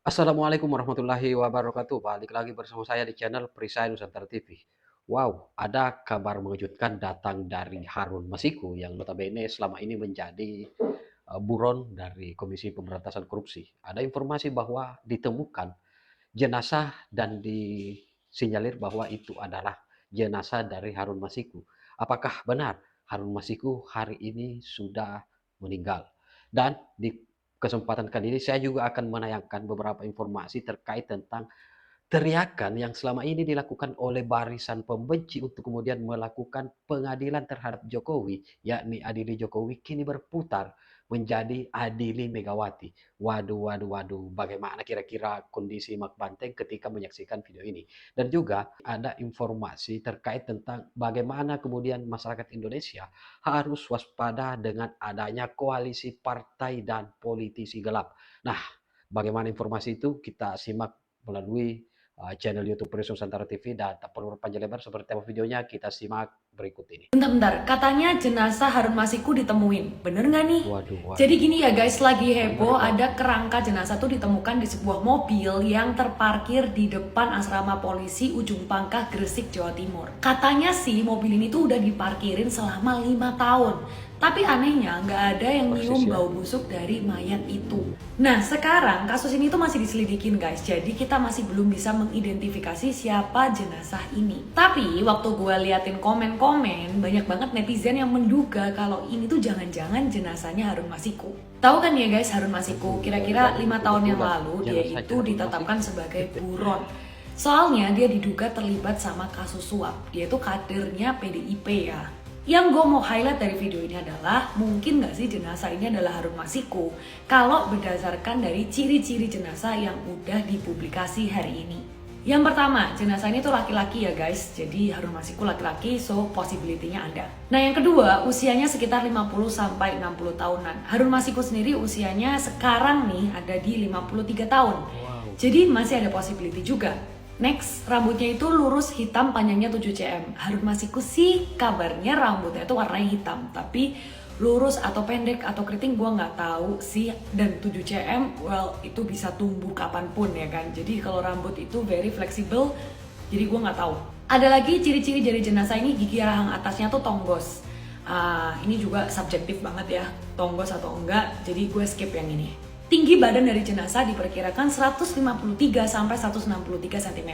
Assalamualaikum warahmatullahi wabarakatuh. Balik lagi bersama saya di channel Perisai Nusantara TV. Wow, ada kabar mengejutkan datang dari Harun Masiku yang notabene selama ini menjadi buron dari Komisi Pemberantasan Korupsi. Ada informasi bahwa ditemukan jenazah dan disinyalir bahwa itu adalah jenazah dari Harun Masiku. Apakah benar Harun Masiku hari ini sudah meninggal? Dan di kesempatan kali ini saya juga akan menayangkan beberapa informasi terkait tentang teriakan yang selama ini dilakukan oleh barisan pembenci untuk kemudian melakukan pengadilan terhadap Jokowi, yakni adili Jokowi, kini berputar menjadi adili Megawati. Waduh, waduh, waduh, bagaimana kira-kira kondisi Mak Banteng ketika menyaksikan video ini? Dan juga ada informasi terkait tentang bagaimana kemudian masyarakat Indonesia harus waspada dengan adanya koalisi partai dan politisi gelap. Nah, bagaimana informasi itu kita simak melalui channel YouTube Perisai Nusantara TV, dan tak perlu panjang lebar seperti apa videonya, kita simak berikut ini. Bentar, katanya jenazah Harun Masiku ditemuin, bener nggak nih? Waduh, waduh. Jadi gini ya guys, lagi heboh Bener, ada kerangka jenazah tuh ditemukan di sebuah mobil yang terparkir di depan asrama polisi Ujung Pangkah, Gresik, Jawa Timur. Katanya sih mobil ini tuh udah diparkirin selama 5 tahun. Tapi anehnya nggak ada yang nyium bau busuk dari mayat itu. Nah sekarang kasus ini tuh masih diselidikin guys, jadi kita masih belum bisa mengidentifikasi siapa jenazah ini. Tapi waktu gue liatin komen-komen, banyak banget netizen yang menduga kalau ini tuh jangan-jangan jenazahnya Harun Masiku. Tahu kan ya guys, Harun Masiku kira-kira 5 tahun yang lalu dia itu ditetapkan sebagai buron. Soalnya dia diduga terlibat sama kasus suap. Dia itu kadernya PDIP ya. Yang gue mau highlight dari video ini adalah mungkin gak sih jenazah ini adalah Harun Masiku kalau berdasarkan dari ciri-ciri jenazah yang udah dipublikasi hari ini. Yang pertama, jenazah ini tuh laki-laki ya guys, jadi Harun Masiku laki-laki, so possibility-nya ada. Nah yang kedua, usianya sekitar 50-60 tahunan. Harun Masiku sendiri usianya sekarang nih ada di 53 tahun. Jadi masih ada possibility juga. Next, rambutnya itu lurus hitam panjangnya 7 cm. Harun Masiku sih kabarnya rambutnya itu warnanya hitam, tapi lurus atau pendek atau keriting gue nggak tahu sih. Dan 7 cm, well itu bisa tumbuh kapanpun ya kan. Jadi kalau rambut itu very flexible, jadi gue nggak tahu. Ada lagi ciri-ciri dari jenazah ini, gigi rahang atasnya tuh tonggos. Ini juga subjektif banget ya, tonggos atau enggak. Jadi gue skip yang ini. Tinggi badan dari jenazah diperkirakan 153 sampai 163 cm.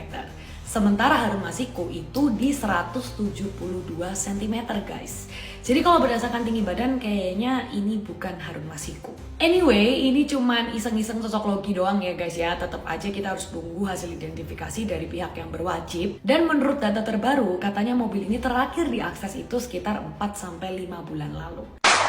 Sementara Harun Masiku itu di 172 cm guys. Jadi kalau berdasarkan tinggi badan kayaknya ini bukan Harun Masiku. Anyway, ini cuman iseng-iseng sosok logi doang ya guys ya. Tetap aja kita harus tunggu hasil identifikasi dari pihak yang berwajib. Dan menurut data terbaru, katanya mobil ini terakhir diakses itu sekitar 4 sampai 5 bulan lalu.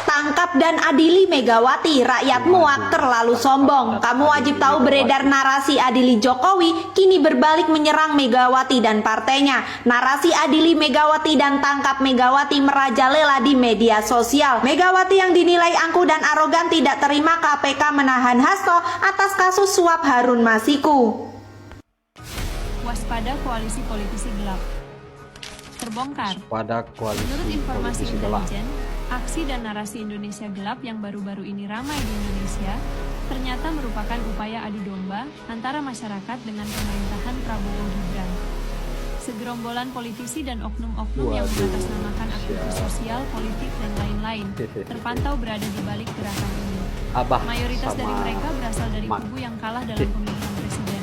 Tangkap dan adili Megawati, rakyat muak terlalu sombong. Kamu wajib tahu beredar narasi adili Jokowi kini berbalik menyerang Megawati dan partainya. Narasi adili Megawati dan tangkap Megawati merajalela di media sosial. Megawati yang dinilai angkuh dan arogan tidak terima KPK menahan Hasto atas kasus suap Harun Masiku. Waspada koalisi politisi gelap. Terbongkar. Menurut informasi intelijen, aksi dan narasi Indonesia gelap yang baru-baru ini ramai di Indonesia ternyata merupakan upaya adu domba antara masyarakat dengan pemerintahan Prabowo Gibran. Segerombolan politisi dan oknum-oknum yang mengatasnamakan aktivis sosial, politik, dan lain-lain terpantau berada di balik gerakan ini. Mayoritas dari mereka berasal dari kubu yang kalah dalam pemilihan presiden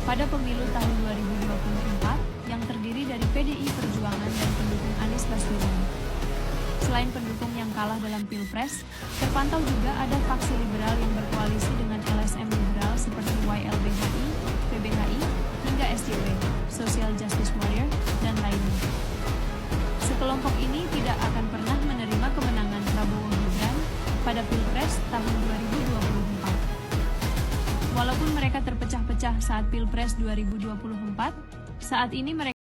pada pemilu tahun 2024 yang terdiri dari PDI Perjuangan dan pendukung Anies Baswedan. Selain pendukung yang kalah dalam Pilpres, terpantau juga ada faksi liberal yang berkoalisi dengan LSM liberal seperti YLBHI, PBHI, hingga SJW, Social Justice Warrior, dan lainnya. Sekelompok ini tidak akan pernah menerima kemenangan Prabowo Gibran pada Pilpres tahun 2024. Walaupun mereka terpecah-pecah saat Pilpres 2024, saat ini mereka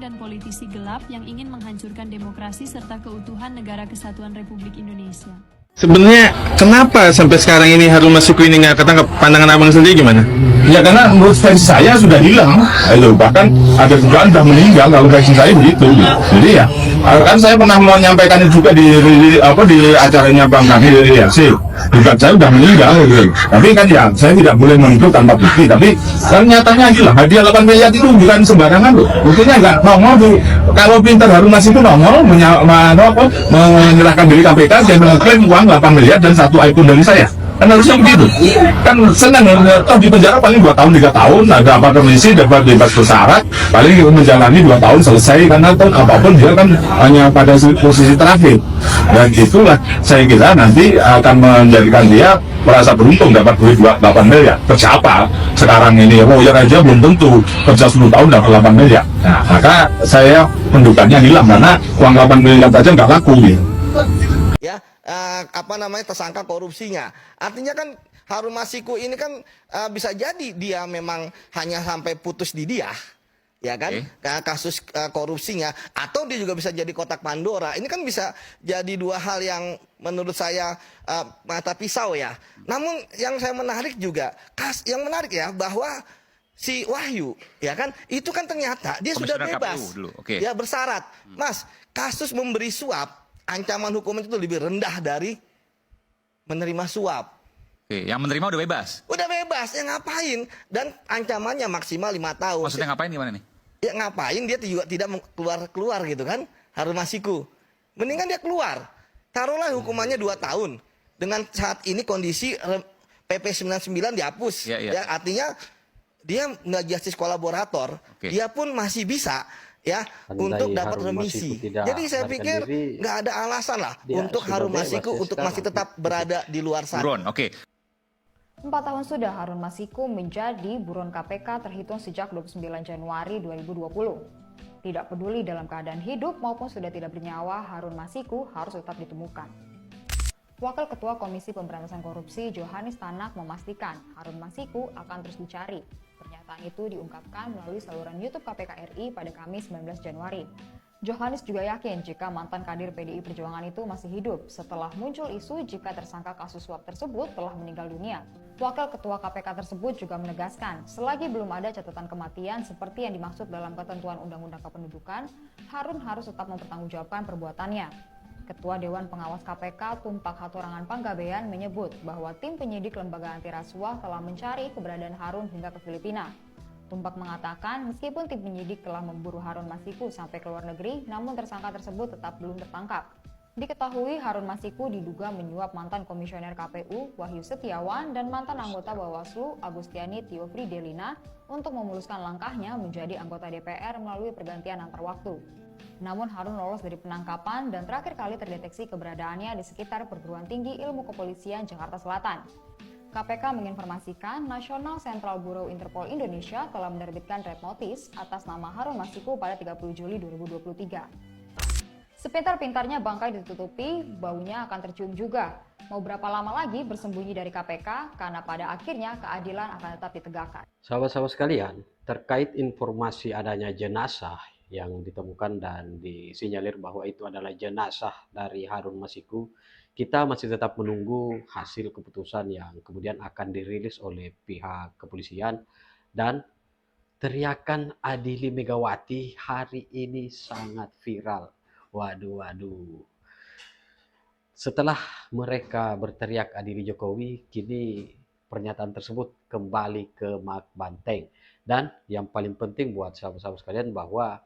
dan politisi gelap yang ingin menghancurkan demokrasi serta keutuhan negara kesatuan Republik Indonesia. Sebenarnya kenapa sampai sekarang ini Harun Masiku ini nggak ketangkep? Pandangan abang sendiri gimana? Ya karena menurut versi saya sudah hilang, bahkan ada juga sudah meninggal kalau versi saya begitu. Jadi ya, kan saya pernah menyampaikan itu juga di acaranya Bang Kaki dari RC. Juga saya sudah meninggal, gitu. Tapi kan ya saya tidak boleh menuduh tanpa bukti. Tapi kan nyatanya hilang. Hadiah 8 miliar itu bukan sembarangan loh. Buktinya nggak nongol tuh. Kalau pintar Harun Masiku nongol menyerahkan diri KPK dan mengklaim uang 8 miliar dan 1 iPhone dari saya. Kan harusnya begitu. Kan senang, toh di penjara paling 2 tahun 3 tahun, ada apa remisi, dapat bebas bersyarat, paling menjalani 2 tahun selesai, karena toh apapun dia kan hanya pada posisi terakhir. Dan itulah saya kira nanti akan menjadikan dia merasa beruntung dapat duit 8 miliar. Kerja apa sekarang ini? Lawyer aja belum tentu kerja 10 tahun dapat 8 miliar. Nah, maka saya mendukanya hilang karena uang 8 miliar aja nggak laku gitu. Ya, tersangka korupsinya. Artinya kan Harun Masiku ini kan bisa jadi dia memang hanya sampai putus di dia, ya kan? Kasus korupsinya, atau dia juga bisa jadi kotak Pandora. Ini kan bisa jadi 2 hal yang menurut saya mata pisau ya. Namun yang saya menarik juga, yang menarik ya bahwa si Wahyu, ya kan, itu kan ternyata dia sudah bebas, ya bersyarat. Mas, kasus memberi suap, ancaman hukuman itu lebih rendah dari menerima suap. Yang menerima udah bebas? Udah bebas, ya ngapain? Dan ancamannya maksimal 5 tahun. Maksudnya ngapain gimana nih? Ya ngapain, dia juga tidak keluar gitu kan, Harun Masiku. Mendingan dia keluar. Taruhlah hukumannya 2 tahun. Dengan saat ini kondisi PP 99 dihapus. Ya, artinya dia nggak justice kolaborator, dia pun masih bisa ya untuk dapat remisi. Jadi saya pikir nggak ada alasan lah untuk Harun Masiku untuk masih tetap berada di luar sana. Buron, 4 tahun sudah Harun Masiku menjadi buron KPK terhitung sejak 29 Januari 2020. Tidak peduli dalam keadaan hidup maupun sudah tidak bernyawa, Harun Masiku harus tetap ditemukan. Wakil Ketua Komisi Pemberantasan Korupsi Johannes Tanak memastikan Harun Masiku akan terus dicari. Pernyataan itu diungkapkan melalui saluran YouTube KPK RI pada Kamis 19 Januari. Johannes juga yakin jika mantan kader PDI Perjuangan itu masih hidup setelah muncul isu jika tersangka kasus suap tersebut telah meninggal dunia. Wakil Ketua KPK tersebut juga menegaskan, selagi belum ada catatan kematian seperti yang dimaksud dalam ketentuan Undang-Undang Kependudukan, Harun harus tetap mempertanggungjawabkan perbuatannya. Ketua Dewan Pengawas KPK Tumpak Hatorangan Panggabean menyebut bahwa tim penyidik Lembaga Anti Rasuah telah mencari keberadaan Harun hingga ke Filipina. Tumpak mengatakan meskipun tim penyidik telah memburu Harun Masiku sampai ke luar negeri, namun tersangka tersebut tetap belum tertangkap. Diketahui Harun Masiku diduga menyuap mantan komisioner KPU Wahyu Setiawan dan mantan anggota Bawaslu Agustiani Tiofri Delina untuk memuluskan langkahnya menjadi anggota DPR melalui pergantian antar waktu. Namun Harun lolos dari penangkapan dan terakhir kali terdeteksi keberadaannya di sekitar Perguruan Tinggi Ilmu Kepolisian Jakarta Selatan. KPK menginformasikan National Central Bureau Interpol Indonesia telah menerbitkan red notice atas nama Harun Masiku pada 30 Juli 2023. Sepintar-pintarnya bangkai ditutupi, baunya akan tercium juga. Mau berapa lama lagi bersembunyi dari KPK, karena pada akhirnya keadilan akan tetap ditegakkan. Sahabat-sahabat sekalian, terkait informasi adanya jenazah yang ditemukan dan disinyalir bahwa itu adalah jenazah dari Harun Masiku, kita masih tetap menunggu hasil keputusan yang kemudian akan dirilis oleh pihak kepolisian. Dan teriakan Adili Megawati hari ini sangat viral. Waduh. Setelah mereka berteriak Adili Jokowi, kini pernyataan tersebut kembali ke Mak Banteng. Dan yang paling penting buat sahabat-sahabat sekalian bahwa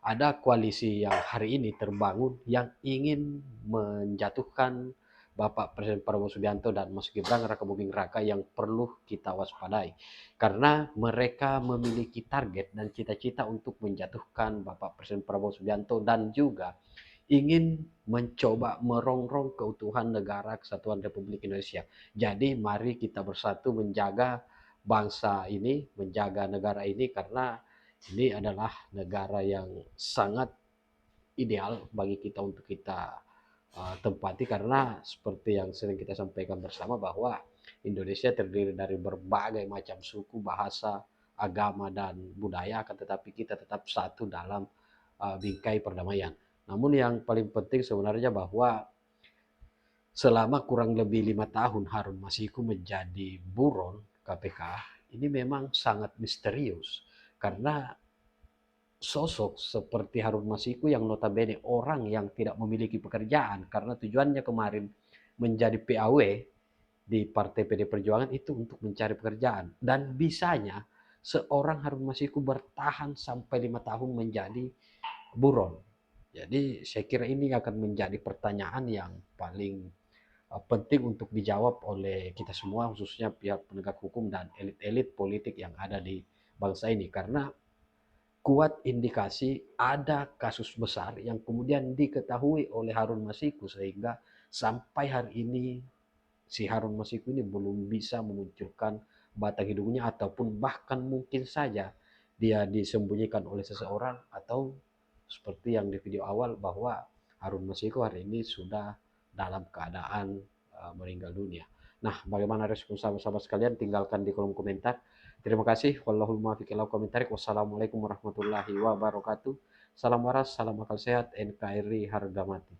ada koalisi yang hari ini terbangun yang ingin menjatuhkan Bapak Presiden Prabowo Subianto dan Mas Gibran Raka Buming Raka yang perlu kita waspadai. Karena mereka memiliki target dan cita-cita untuk menjatuhkan Bapak Presiden Prabowo Subianto dan juga ingin mencoba merongrong keutuhan negara kesatuan Republik Indonesia. Jadi mari kita bersatu menjaga bangsa ini, menjaga negara ini, karena ini adalah negara yang sangat ideal bagi kita untuk kita tempati, karena seperti yang sering kita sampaikan bersama bahwa Indonesia terdiri dari berbagai macam suku, bahasa, agama, dan budaya, akan tetapi kita tetap satu dalam bingkai perdamaian. Namun yang paling penting sebenarnya bahwa selama kurang lebih 5 tahun Harun Masiku menjadi buron KPK, ini memang sangat misterius karena sosok seperti Harun Masiku yang notabene orang yang tidak memiliki pekerjaan karena tujuannya kemarin menjadi PAW di Partai PD Perjuangan itu untuk mencari pekerjaan, dan bisanya seorang Harun Masiku bertahan sampai 5 tahun menjadi buron. Jadi saya kira ini akan menjadi pertanyaan yang paling penting untuk dijawab oleh kita semua, khususnya pihak penegak hukum dan elit-elit politik yang ada di bangsa ini, karena kuat indikasi ada kasus besar yang kemudian diketahui oleh Harun Masiku sehingga sampai hari ini si Harun Masiku ini belum bisa memunculkan batang hidungnya, ataupun bahkan mungkin saja dia disembunyikan oleh seseorang, atau seperti yang di video awal bahwa Harun Masiku hari ini sudah dalam keadaan meninggal dunia. Nah, bagaimana respon sahabat-sahabat sekalian? Tinggalkan di kolom komentar. Terima kasih. Wallahul muwaffiq ila komentar. Wassalamualaikum warahmatullahi wabarakatuh. Salam waras, salam akal sehat, NKRI harga mati.